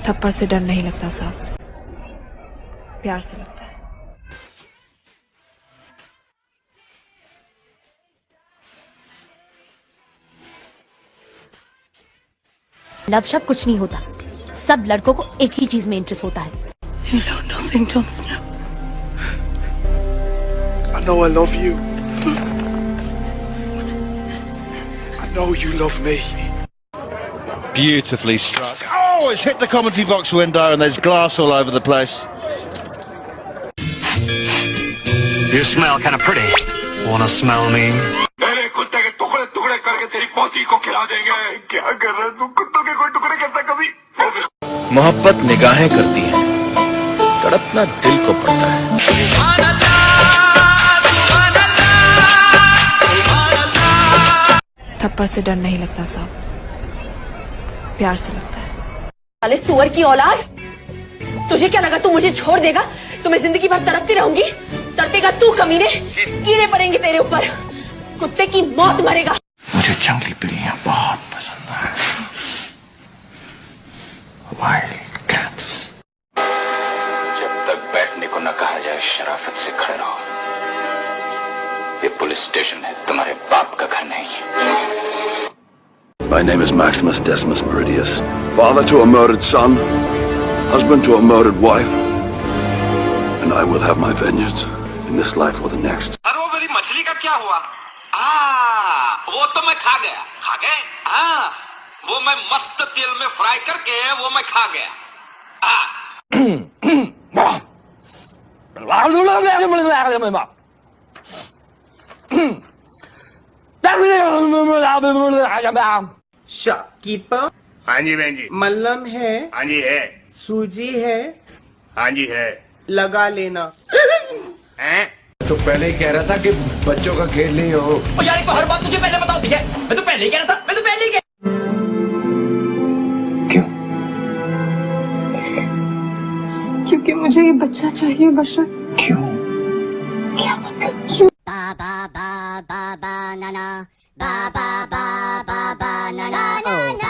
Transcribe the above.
थप्पड़ से डर नहीं लगता साहब, प्यार से लगता है। लव शब्द कुछ नहीं होता, सब लड़कों को एक ही चीज में इंटरेस्ट होता है। You know nothing, Jon Snow. I know I love you. I know you love me. Beautifully struck. Oh, it's hit the commentary box window and there's glass all over the place. You smell kind of pretty. Wanna smell me? मेरे कुत्ते के टुकड़े टुकड़े करके तेरी पोती को खिला देंगे। क्या कर रहा है तू? कुत्तों के कोई टुकड़े करता कभी? मोहब्बत निगाहें करती है, तड़पना दिल को पड़ता है। थप्पड़ से डर नहीं लगता साहब, प्यार से लगता है। साले सुअर की औलाद, तुझे क्या लगा तू मुझे छोड़ देगा तो मैं जिंदगी भर तड़पती रहूंगी? तड़पेगा तू कमीने, कीड़े पड़ेंगे तेरे ऊपर, कुत्ते की मौत मरेगा। मुझे जंगली बिल्लियां बहुत पसंद है। Wild cats. जब तक बैठने को न कहा जाए शराफत से खड़े रहो। ये पुलिस स्टेशन है, तुम्हारे बाप का घर नहीं है। My name is Maximus Decimus Meridius, father to a murdered son, husband to a murdered wife, and I will have my vengeance in this life or the next. अरे वो मेरी मछली का क्या हुआ? वो तो मैं खा गया। खा गए? हाँ, वो मैं मस्त तेल में फ्राई करके वो मैं खा गया। शॉपकीपर। हाँ जी बहन जी। मल्लम है? हाँ जी है। सूजी है? हाँ जी है। लगा लेना। हैं? तो पहले ही कह रहा था कि बच्चों का खेल नहीं हो। ओ यार, तो हर बात तुझे पहले बता होती है। मैं तो पहले ही कह रहा था, मैं तो पहले ही कह। क्यों? क्योंकि मुझे ये बच्चा चाहिए बशर। क्यों? क्या मतलब क्यों? Ba ba ba ba ba na na, ba ba ba ba ba na na na na.